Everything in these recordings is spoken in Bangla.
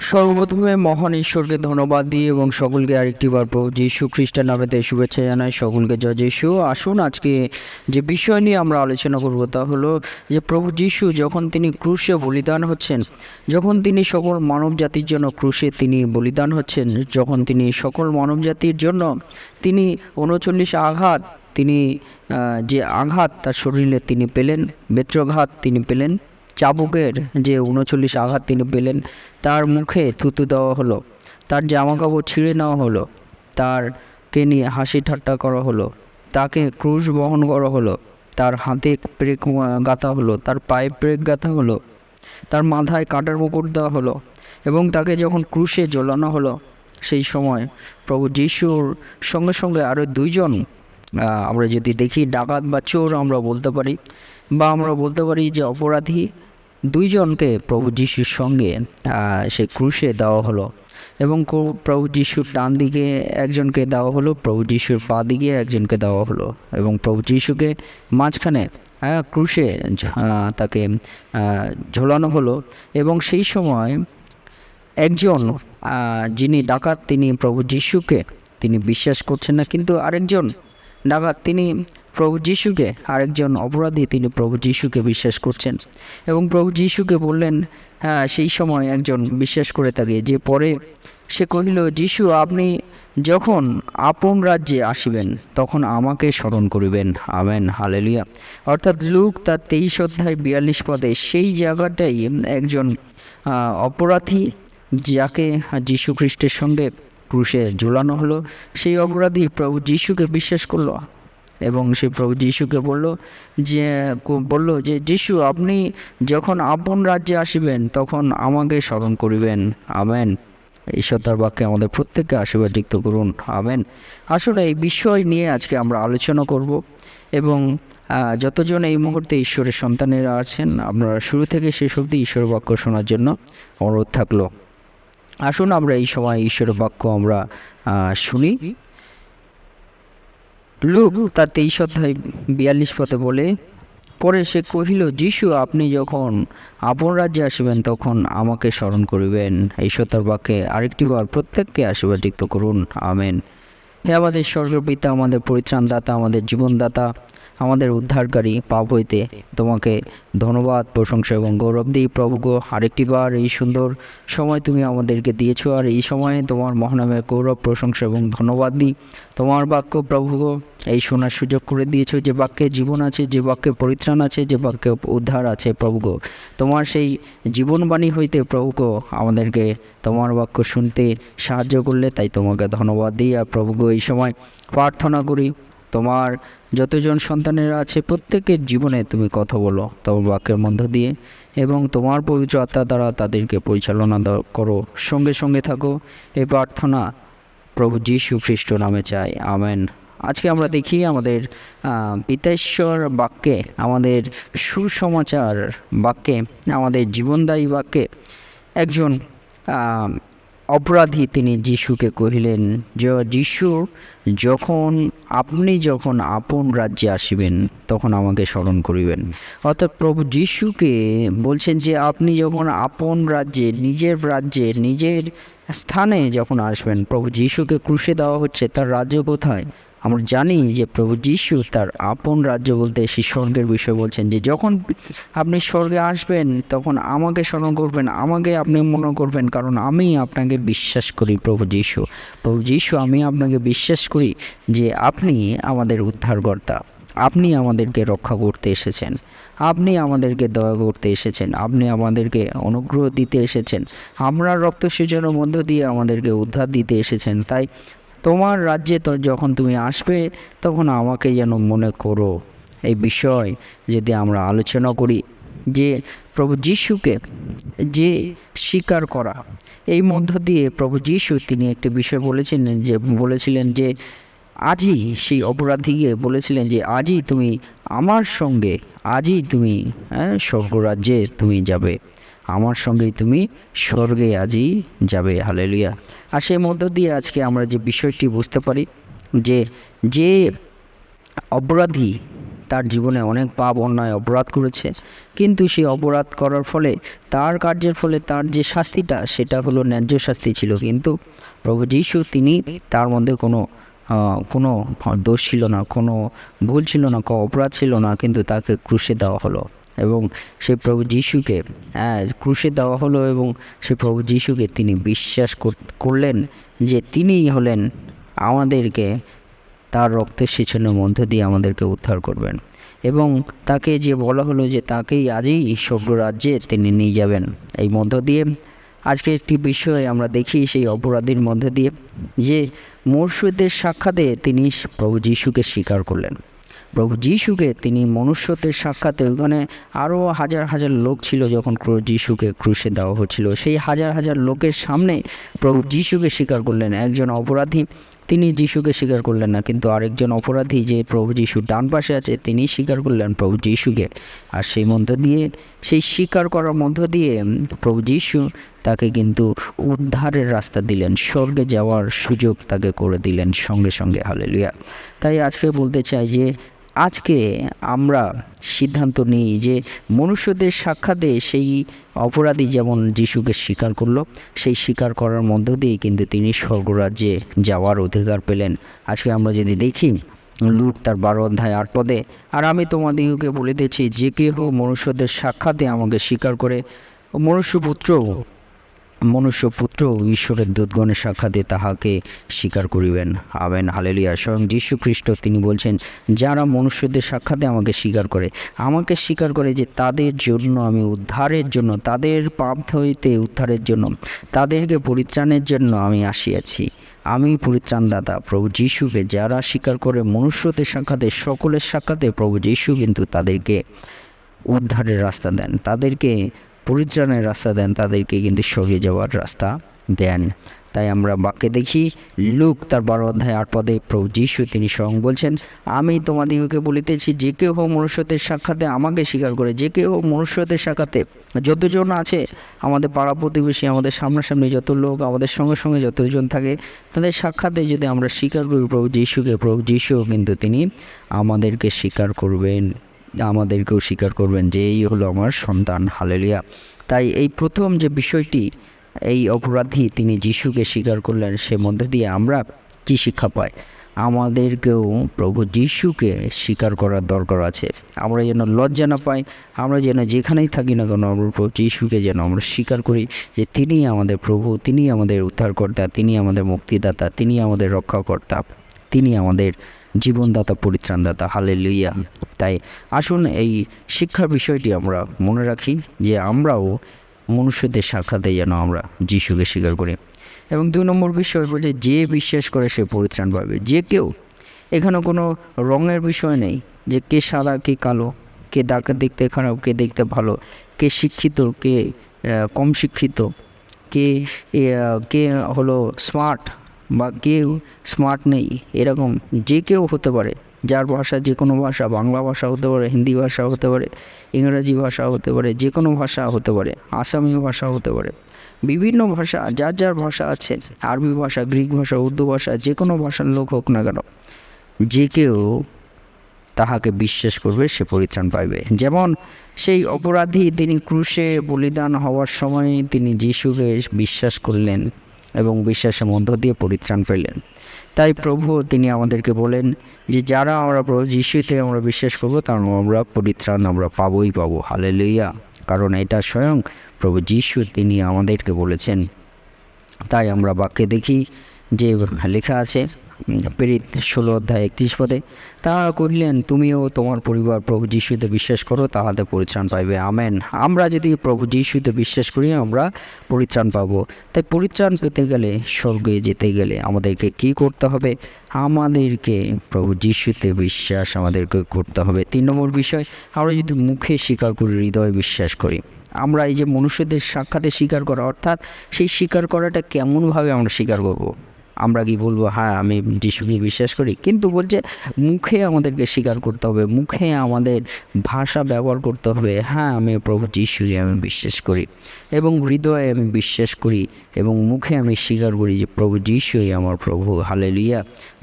সর্বপ্রথমে মহান ঈশ্বরকে ধন্যবাদ দিই এবং সকলকে আরেকটিবার প্রভু যীশু খ্রিস্টের নামেতে শুভেচ্ছা জানাই। সকলকে জয় যীশু। আসুন আজকে যে বিষয় নিয়ে আমরা আলোচনা করব তা হলো যে প্রভু যীশু যখন তিনি ক্রুশে বলিদান হচ্ছেন, যখন তিনি সকল মানব জাতির জন্য ক্রুশে তিনি বলিদান হচ্ছেন, যখন তিনি সকল মানব জাতির জন্য তিনি 39 আঘাত তিনি যে আঘাত তার শরীরে তিনি পেলেন, বেত্রাঘাত তিনি পেলেন, চাবুকের যে 39 আঘাত তিনি পেলেন, তার মুখে থুতু দেওয়া হলো, তার জামাকাপড় ছিঁড়ে নেওয়া হলো, তারকে নিয়ে হাসি ঠাট্টা করা হলো, তাকে ক্রুশ বহন করা হলো, তার হাতে প্রেক গাঁথা হলো, তার পায়ে প্রেক গাঁথা হলো, তার মাথায় কাঁটার মুকুট দেওয়া হলো এবং তাকে যখন ক্রুশে ঝোলানো হলো সেই সময় প্রভু যীশুর সঙ্গে সঙ্গে আরও দুইজন, আমরা যদি দেখি ডাকাত বা চোর আমরা বলতে পারি, বা আমরা বলতে পারি যে অপরাধী, দুইজনকে প্রভু যীশুর সঙ্গে সে ক্রুশে দেওয়া হলো এবং প্রভু যীশুর ডান দিকে একজনকে দেওয়া হলো, প্রভু যীশুর পা দিকে একজনকে দেওয়া হলো এবং প্রভু যীশুকে মাঝখানে ক্রুশে তাকে ঝোলানো হলো। এবং সেই সময় একজন যিনি ডাকাত তিনি প্রভু যীশুকে তিনি বিশ্বাস করছেন না, কিন্তু আরেকজন ডাকাত তিনি প্রভু যীশুকে, আরেকজন অপরাধী তিনি প্রভু যীশুকে বিশ্বাস করছেন এবং প্রভু যীশুকে বললেন, সেই সময় একজন বিশ্বাস করে থাকে যে পরে সে কহিল, যীশু আপনি যখন আপন রাজ্যে আসিবেন তখন আমাকে স্মরণ করিবেন। Amen, hallelujah. অর্থাৎ লুক তার 23 অধ্যায় 42 পদে সেই জায়গাটাই একজন অপরাধী যাকে যীশু খ্রিস্টের সঙ্গে ক্রুশে ঝুলানো হলো, সেই অপরাধী প্রভু যীশুকে বিশ্বাস করলো এবং সে প্রভু যীশুকে বলল যে যীশু আপনি যখন আপন রাজ্যে আসিবেন তখন আমাকে স্মরণ করিবেন। আমেন। ঈশ্বর তার বাক্যে আমাদের প্রত্যেককে আশীর্বাদিত করুন। আমেন। আসলে এই বিষয় নিয়ে আজকে আমরা আলোচনা করব এবং যতজন এই মুহূর্তে ঈশ্বরের সন্তানেরা আছেন আপনারা শুরু থেকে শেষ অবধি ঈশ্বরের বাক্য শোনার জন্য অনুরোধ থাকলো। আসুন আমরা এই সময় ঈশ্বরের বাক্য আমরা শুনি। লুক তার 23 অধ্যায় 42 পদে বলে, পরে সে কহিল, যীশু আপনি যখন আপন রাজ্যে আসবেন তখন আমাকে স্মরণ করিবেন। ঈশ্বর তার বাক্যে আরেকটিবার প্রত্যেককে আশীর্বাদিত করুন। আমেন। হে আমাদের স্বর্গীয় পিতা, আমাদের পরিত্রাণদাতা, আমাদের জীবনদাতা, আমাদের উদ্ধারকারী, পাপ হইতে তোমাকে ধন্যবাদ, প্রশংসা এবং গৌরব দিই প্রভু গো। আরেকটিবার এই সুন্দর সময় তুমি আমাদেরকে দিয়েছো, আর এই সময়ে তোমার মহানামের গৌরব, প্রশংসা এবং ধন্যবাদ দিই। তোমার বাক্য প্রভু গো এই শোনার সুযোগ করে দিয়েছো, যে বাক্যে জীবন আছে, যে বাক্যে পরিত্রাণ আছে, যে বাক্যে উদ্ধার আছে প্রভু গো। তোমার সেই জীবনবাণী হইতে প্রভু গো আমাদেরকে তোমার বাক্য শুনতে সাহায্য করলে, তাই তোমাকে ধন্যবাদ দিই। আর প্রভু গো এই সময় প্রার্থনা করি তোমার যতজন সন্তানেরা আছে প্রত্যেকের জীবনে তুমি কথা বলো তোমার বাক্যের মধ্য দিয়ে এবং তোমার পবিত্র আত্মা দ্বারা তাদেরকে পরিচালনা করো, সঙ্গে সঙ্গে থাকো। এই প্রার্থনা প্রভু যীশু খ্রিস্ট নামে চাই। আমেন। আজকে আমরা দেখি আমাদের পিতাশ্বর বাক্যে, আমাদের সুসমাচার বাক্যে, আমাদের জীবনদায়ী বাক্যে একজন অপরাধী তিনি যীশুকে কহিলেন যে যীশু আপনি যখন আপন রাজ্যে আসিবেন তখন আমাকে স্মরণ করিবেন। অর্থাৎ প্রভু যীশুকে বলছেন যে আপনি যখন আপন রাজ্যে, নিজের স্থানে যখন আসবেন, প্রভু যীশুকে ক্রুশে দেওয়া হচ্ছে, তার রাজ্য কোথায়? আমরা জানি যে প্রভু যীশু তার আপন রাজ্য বলতে সেই স্বর্গের বিষয় বলছেন, যে যখন আপনি স্বর্গে আসবেন তখন আমাকে স্মরণ করবেন, আমাকে আপনি মনে করবেন, কারণ আমি আপনাকে বিশ্বাস করি। প্রভু যীশু আমি আপনাকে বিশ্বাস করি যে আপনি আমাদের উদ্ধারকর্তা, আপনি আমাদেরকে রক্ষা করতে এসেছেন, আপনি আমাদেরকে দয়া করতে এসেছেন, আপনি আমাদেরকে অনুগ্রহ দিতে এসেছেন, আমরা রক্তসিঞ্চনের মধ্য দিয়ে আমাদেরকে উদ্ধার দিতে এসেছেন। তাই তোমার রাজ্যে যখন তুমি আসবে তখন আমাকে যেন মনে করো। এই বিষয় যদি আমরা আলোচনা করি যে প্রভু যীশুকে যে স্বীকার করা, এই মধ্য দিয়ে প্রভু যীশু তিনি একটি বিষয় বলেছিলেন যে আজই সেই অপরাধীকে বলেছিলেন যে আজই তুমি আমার সঙ্গে, আজই তুমি স্বর্গরাজ্যে তুমি যাবে, আমার সঙ্গেই তুমি স্বর্গে আজই যাবে। হালেলুয়া। আর সেই মধ্য দিয়ে আজকে আমরা যে বিষয়টি বুঝতে পারি যে অপরাধী তার জীবনে অনেক পাপ অন্যায় অপরাধ করেছে, কিন্তু সেই অপরাধ করার ফলে তার কার্যের ফলে তার যে শাস্তিটা সেটা হলো ন্যায্য শাস্তি ছিল। কিন্তু প্রভু যীশু তিনি তার মধ্যে কোনো দোষ ছিল না, কোনো ভুল ছিল না, কোনো অপরাধ ছিল না, কিন্তু তাকে ক্রুশে দেওয়া হলো এবং সেই প্রভু যীশুকে ক্রুশে দেওয়া হলো এবং সেই প্রভু যীশুকে তিনি বিশ্বাস করলেন যে তিনিই হলেন আমাদেরকে তার রক্তের সিঁচনের মধ্য দিয়ে আমাদেরকে উদ্ধার করবেন। এবং তাকে যে বলা হলো যে তাকেই আজই স্বর্গরাজ্যে তিনি নিয়ে যাবেন। এই মধ্য দিয়ে আজকে একটি বিষয় আমরা দেখি সেই অপরাধীর মধ্যে দিয়ে যে মনুষ্যদের সাক্ষাতে তিনি প্রভু যীশুকে স্বীকার করলেন। প্রভু যীশুকে তিনি মনুষ্যত্বের সাক্ষাতে, ওখানে আরও হাজার হাজার লোক ছিল যখন যীশুকে ক্রুশে দেওয়া হচ্ছিল, সেই হাজার হাজার লোকের সামনে প্রভু যীশুকে স্বীকার করলেন। একজন অপরাধী তিনি যীশুকে স্বীকার করলেন না, কিন্তু আরেকজন অপরাধী যে প্রভু যীশুর ডান পাশে আছে তিনি স্বীকার করলেন প্রভু যীশুকে। আর সেই মধ্য দিয়ে, সেই স্বীকার করার মধ্য দিয়ে প্রভু যীশু তাকে কিন্তু উদ্ধারের রাস্তা দিলেন, স্বর্গে যাওয়ার সুযোগ তাকে করে দিলেন সঙ্গে সঙ্গে। হালেলুয়া। তাই আজকে বলতে চাই যে আজকে আমরা সিদ্ধান্ত নিই যে মনুষ্যদের সাক্ষাতে সেই অপরাধী যেমন যীশুকে স্বীকার করলো, সেই স্বীকার করার মধ্য দিয়েই কিন্তু তিনি স্বর্গরাজ্যে যাওয়ার অধিকার পেলেন। আজকে আমরা যদি দেখি লুক তার 12 অধ্যায় 8 পদে, আর আমি তোমাদিগকে বলিতেছি যে কেহ মনুষ্যদের সাক্ষাতে আমাকে স্বীকার করে, মনুষ্যপুত্র ঈশ্বরের দূতগণের সাক্ষাতে তাহাকে স্বীকার করিবেন। আমেন। হালেলুয়া। স্বয়ং যীশু খ্রিস্ট তিনি বলছেন, যারা মনুষ্যদের সাক্ষাতে আমাকে স্বীকার করে যে তাদের জন্য আমি উদ্ধারের জন্য, তাদের পাপ হইতে উদ্ধারের জন্য, তাদেরকে পরিত্রাণের জন্য আমি আসিয়াছি। আমি পরিত্রাণদাতা প্রভু যীশুকে যারা স্বীকার করে মনুষ্যদের সাক্ষাতে, সকলের সাক্ষাতে প্রভু যীশু কিন্তু তাদেরকে উদ্ধারের রাস্তা দেন, তাদেরকে পরিত্রাণের রাস্তা দেন, তাদেরকে কিন্তু সরিয়ে যাওয়ার রাস্তা দেন। তাই আমরা বাক্যে দেখি লুক তার 12 অধ্যায় 8 পদে প্রভু যীশু তিনি স্বয়ং বলছেন, আমি তোমাদিগকে বলিতেছি যে কেউ মনুষ্যদের সাক্ষাতে আমাকে স্বীকার করে, যে কেউ মনুষ্যদের সাক্ষাতে, যতজন আছে আমাদের পাড়া প্রতিবেশী, আমাদের সামনাসামনি যত লোক, আমাদের সঙ্গে সঙ্গে যতজন থাকে, তাদের সাক্ষাতে যদি আমরা স্বীকার করি প্রভু যীশুকে, প্রভু যীশুও কিন্তু তিনি আমাদেরকে স্বীকার করবেন, আমাদেরকেও স্বীকার করবেন যে এই হলো আমার সন্তান। হালেলুয়া। তাই এই প্রথম যে বিষয়টি, এই অপরাধী তিনি যীশুকে স্বীকার করলেন, সে মধ্যে দিয়ে আমরা কি শিক্ষা পাই? আমাদেরকেও প্রভু যীশুকে স্বীকার করার দরকার আছে। আমরা যেন লজ্জা না পাই, আমরা যেন যেখানেই থাকি না কেন আমরা প্রভু যীশুকে যেন আমরা স্বীকার করি যে তিনি আমাদের প্রভু, তিনি আমাদের উদ্ধারকর্তা, তিনি আমাদের মুক্তিদাতা, তিনি আমাদের রক্ষাকর্তা, তিনি আমাদের জীবনদাতা, পরিত্রাণদাতা। হালেলুয়া। তাই আসুন এই শিক্ষার বিষয়টি আমরা মনে রাখি যে আমরাও মনুষ্যদের সাক্ষাতে যেন আমরা যীশুকে স্বীকার করি। এবং 2 নম্বর বিষয় বলছে যে বিশ্বাস করে সে পরিত্রাণ পাবে। যে কেউ, এখানে কোনো রঙের বিষয় নেই যে কে সাদা কে কালো, কে দেখতে খারাপ কে দেখতে ভালো, কে শিক্ষিত কে কম শিক্ষিত, কে হলো স্মার্ট বা কেউ স্মার্ট নেই, এরকম যে কেউ হতে পারে। যার ভাষা যে কোনো ভাষা, বাংলা ভাষা হতে পারে, হিন্দি ভাষা হতে পারে, ইংরেজি ভাষা হতে পারে, যে কোনো ভাষা হতে পারে, আসামি ভাষা হতে পারে, বিভিন্ন ভাষা, যার যার ভাষা আছে, আরবি ভাষা, গ্রিক ভাষা, উর্দু ভাষা, যে কোনো ভাষার লোক হোক না কেন, যে কেউ তাহাকে বিশ্বাস করবে সে পরিত্রাণ পাইবে। যেমন সেই অপরাধী তিনি ক্রুশে বলিদান হওয়ার সময় তিনি যীশুকে বিশ্বাস করলেন এবং বিশ্বাসের মধ্য দিয়ে পরিত্রাণ পেলেন। তাই প্রভু তিনি আমাদেরকে বলেন যে যারা আমরা প্রভু যীশুতে আমরা বিশ্বাস করব তার আমরা পরিত্রাণ আমরা পাবোই পাবো। হালেলুয়া। কারণ এটা স্বয়ং প্রভু যীশু তিনি আমাদেরকে বলেছেন। তাই আমরা বাক্যে দেখি যে লেখা আছে প্রেরিত 16 অধ্যায় 31 পদে, তারা কহিলেন তুমিও তোমার পরিবার প্রভু যীশুতে বিশ্বাস করো, তাহাতে পরিত্রাণ পাইবে। আমেন। আমরা যদি প্রভু যীশুতে বিশ্বাস করি আমরা পরিত্রাণ পাবো। তাই পরিত্রাণ পেতে গেলে, স্বর্গে যেতে গেলে আমাদেরকে কি করতে হবে? আমাদেরকে প্রভু যীশুতে বিশ্বাস আমাদেরকে করতে হবে। 3 নম্বর বিষয়, আমরা যদি মুখে স্বীকার করি, হৃদয়ে বিশ্বাস করি। আমরা এই যে মনুষ্যদের সাক্ষাতে স্বীকার করা, অর্থাৎ সেই স্বীকার করাটা কেমনভাবে আমরা স্বীকার করব? আমরা কি বলবো হ্যাঁ আমি যিশুকে বিশ্বাস করি, কিন্তু বলছে মুখে আমাদেরকে স্বীকার করতে হবে, মুখে আমাদের ভাষা ব্যবহার করতে হবে, হ্যাঁ আমি প্রভু যিশুকে আমি বিশ্বাস করি এবং হৃদয়ে আমি বিশ্বাস করি এবং মুখে আমি স্বীকার করি যে প্রভু যিশুই আমার প্রভু। হালেলুয়া।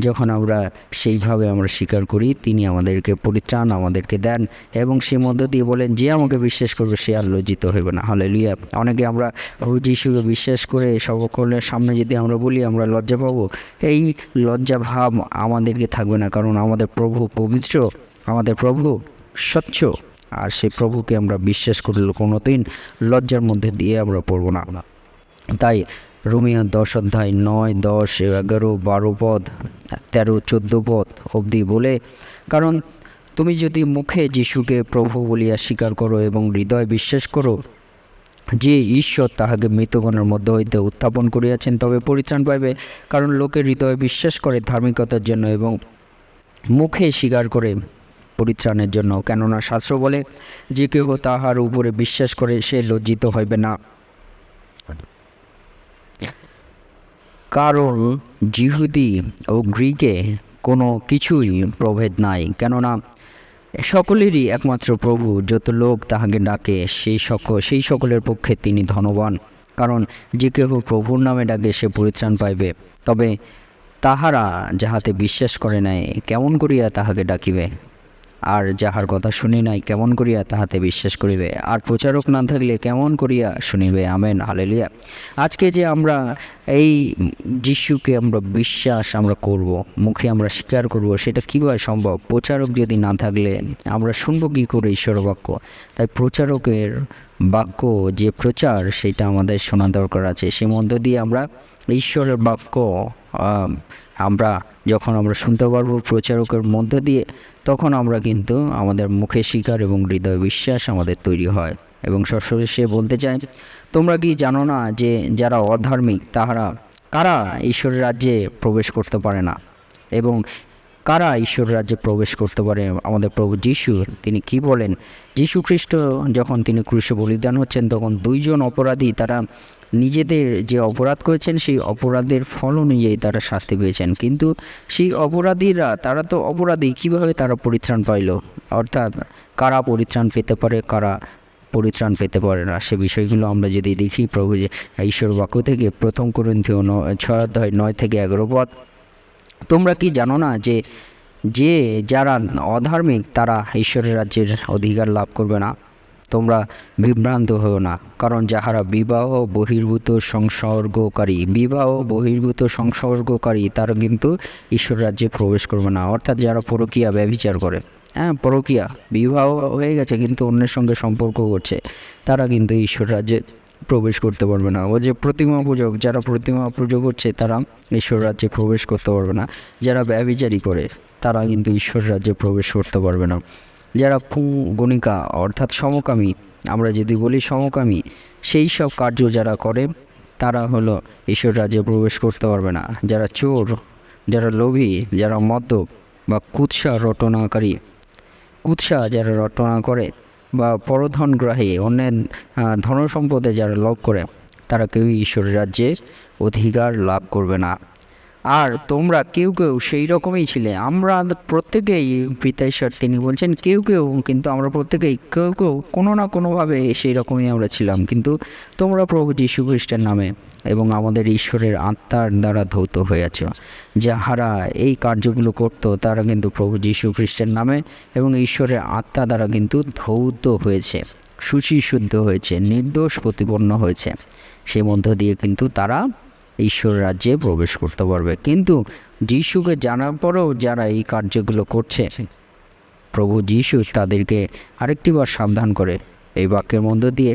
যখন আমরা সেইভাবে আমরা স্বীকার করি, তিনি আমাদেরকে পরিত্রাণ আমাদেরকে দেন এবং সেই মধ্য দিয়ে বলেন যে আমাকে বিশ্বাস করবে সে আর লজ্জিত হইবে না। হালেলুয়া। অনেকে আমরা প্রভু যিশুকে বিশ্বাস করে সকলের সামনে যদি আমরা বলি আমরা লজ্জা পাবো, এই লজ্জা ভাব আমাদেরকে থাকবে না, কারণ আমাদের প্রভু পবিত্র, আমাদের প্রভু স্বচ্ছ, আর সেই প্রভুকে আমরা বিশ্বাস করলে কোনোদিন লজ্জার মধ্যে দিয়ে আমরা পড়ব না। তাই রোমিও 10 অধ্যায় 9, 10, 11, 12 পদ, 13, 14 পদ অবধি বলে, কারণ তুমি যদি মুখে যিশুকে প্রভু বলিয়া স্বীকার করো এবং হৃদয় বিশ্বাস করো যে ঈশ্বর তাহাকে মৃতগণের মধ্য হইতে উত্থাপন করিয়াছেন, তবে পরিত্রাণ পাইবে। কারণ লোকে হৃদয়ে বিশ্বাস করে ধার্মিকতার জন্য এবং মুখে স্বীকার করে পরিত্রাণের জন্য। কেননা শাস্ত্র বলে যে কেহ তাহার উপরে বিশ্বাস করে সে লজ্জিত হইবে না, কারণ যিহুদি ও গ্রীকে কোনো কিছুই প্রভেদ নাই। কেননা সকলেরই একমাত্র প্রভু, যত লোক তাহাকে ডাকে সেই সকলের পক্ষে তিনি ধনবান। কারণ যে কেহ প্রভুর নামে ডাকে সে পরিত্রাণ পাইবে। তবে তাহারা যাহাতে বিশ্বাস করে নাই কেমন করিয়া তাহাকে ডাকিবে? আর যাহার কথা শুনি নাই কেমন করিয়া তাহাতে বিশ্বাস করিবে? আর প্রচারক না থাকলে কেমন করিয়া শুনিবে? Amen, hallelujah. আজকে যে আমরা এই যিশুকে আমরা বিশ্বাস আমরা করব, মুখে আমরা স্বীকার করব, সেটা কীভাবে সম্ভব? প্রচারক যদি না থাকলে আমরা শুনবো কী করে ঈশ্বর বাক্য? তাই প্রচারকের বাক্য যে প্রচার সেটা আমাদের শোনা দরকার আছে। সে মধ্য দিয়ে আমরা ঈশ্বরের বাক্য আমরা যখন আমরা শুনতে পারবো প্রচারকের মধ্য দিয়ে, তখন আমরা কিন্তু আমাদের মুখে স্বীকার এবং হৃদয় বিশ্বাস আমাদের তৈরি হয়। এবং সে বলতে চায়, তোমরা কি জানো না যে যারা অধার্মিক তাহারা কারা ঈশ্বরের রাজ্যে প্রবেশ করতে পারে না? এবং কারা ঈশ্বর রাজ্যে প্রবেশ করতে পারে? আমাদের প্রভু যিশু, তিনি কি বলেন? যিশু খ্রিস্ট যখন তিনি ক্রুশে বলিদান হচ্ছেন, তখন দুইজন অপরাধী তারা নিজেদের যে অপরাধ করেছেন সেই অপরাধের ফল অনুযায়ী তারা শাস্তি পেয়েছেন, কিন্তু সেই অপরাধীরা তারা তো অপরাধী, কীভাবে তারা পরিত্রাণ পাইল? অর্থাৎ কারা পরিত্রাণ পেতে পারে, কারা পরিত্রাণ পেতে পারে না, সে বিষয়গুলো আমরা যদি দেখি প্রভু যে ঈশ্বর বাক্য থেকে 1 করিন্থীয় 6 অধ্যায় 9 থেকে 11 পদ, তোমরা কি জানো না যে যারা অধার্মিক তারা ঈশ্বরের রাজ্যের অধিকার লাভ করবে না? তোমরা বিভ্রান্ত হও না, কারণ যাহারা বিবাহ বহির্ভূত সংসর্গকারী তারা কিন্তু ঈশ্বর রাজ্যে প্রবেশ করবে না। অর্থাৎ যারা পরকীয়া ব্যভিচার করে, পরকীয়া, বিবাহ হয়ে গেছে কিন্তু অন্যের সঙ্গে সম্পর্ক করছে, তারা কিন্তু ঈশ্বর রাজ্যে প্রবেশ করতে পারবে না। ও যে প্রতিমা পূজক, যারা প্রতিমা পুজো করছে তারা ঈশ্বর রাজ্যে প্রবেশ করতে পারবে না। যারা ব্যভিচারী করে তারা কিন্তু ঈশ্বর রাজ্যে প্রবেশ করতে পারবে না। যারা গণিকা অর্থাৎ সমকামী, আমরা যদি বলি সমকামী, সেই সব কার্য যারা করে তারা হলো ঈশ্বর রাজ্যে প্রবেশ করতে পারবে না। যারা চোর, যারা লোভী, যারা মদ্যপ বা কুৎসা যারা রটনা করে বা পরধনগ্রাহী, অন্যের ধনসম্পদে যারা লোভ করে, তারা কেউই ঈশ্বরের রাজ্যে অধিকার লাভ করবে না। আর তোমরা কেউ সেই রকমই ছিলে। আমরা প্রত্যেকেই, পিতা ঈশ্বর তিনি বলছেন কেউ কিন্তু আমরা প্রত্যেকেই কেউ কোনো না কোনোভাবে সেই রকমই আমরা ছিলাম, কিন্তু তোমরা প্রভু যীশু খ্রিস্টের নামে এবং আমাদের ঈশ্বরের আত্মার দ্বারা ধৌত হয়েছ। যাহারা এই কার্যগুলো করতো তারা কিন্তু প্রভু যীশু খ্রিস্টের নামে এবং ঈশ্বরের আত্মা দ্বারা কিন্তু ধৌত হয়েছে, শুদ্ধ হয়েছে, নির্দোষ প্রতিপন্ন হয়েছে। সেই মধ্য দিয়ে কিন্তু তারা ঈশ্বর রাজ্যে প্রবেশ করতে পারবে। কিন্তু যিশুকে জানার পরেও যারা এই কার্যগুলো করছে, প্রভু যিশু তাদেরকে আরেকটিবার সাবধান করে এই বাক্যের মধ্য দিয়ে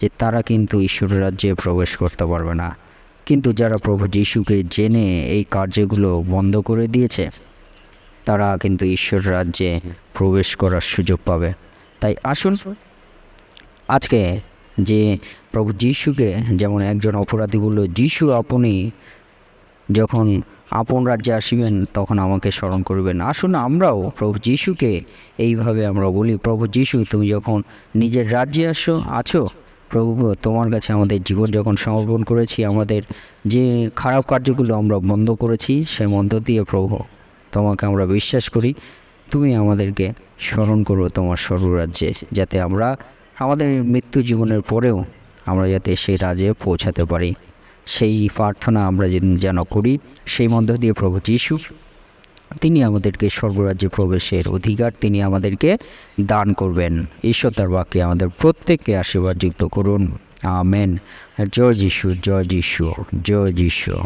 যে তারা কিন্তু ঈশ্বর রাজ্যে প্রবেশ করতে পারবে না। কিন্তু যারা প্রভু যিশুকে জেনে এই কার্যগুলো বন্ধ করে দিয়েছে, তারা কিন্তু ঈশ্বর রাজ্যে প্রবেশ করার সুযোগ পাবে। তাই আসুন আজকে যে প্রভু যিশুকে, যেমন একজন অপরাধী বলল, যিশু আপনি যখন আপন রাজ্যে আসিবেন তখন আমাকে স্মরণ করবেন। আসুন আমরাও প্রভু যিশুকে এইভাবে আমরা বলি, প্রভু যিশু তুমি যখন নিজের রাজ্যে আছো প্রভু গো, তোমার কাছে আমাদের জীবন যখন সমর্পণ করেছি, আমাদের যে খারাপ কার্যগুলো আমরা বন্ধ করেছি সে মধ্য দিয়ে প্রভু তোমাকে আমরা বিশ্বাস করি, তুমি আমাদেরকে স্মরণ করো তোমার স্বর্গরাজ্যে, যাতে আমরা আমাদের মৃত্যু জীবনের পরেও আমরা যাতে সেই রাজ্যে পৌঁছাতে পারি। সেই প্রার্থনা আমরা যেন করি। সেই মধ্য দিয়ে প্রভু যীশু তিনি আমাদেরকে স্বর্গরাজ্যে প্রবেশের অধিকার তিনি আমাদেরকে দান করবেন। ঈশ্বর তার বাক্যে আমাদের প্রত্যেককে আশীর্বাদযুক্ত করুন। আমেন। জয় যীশু, জয় যীশু, জয় যীশু।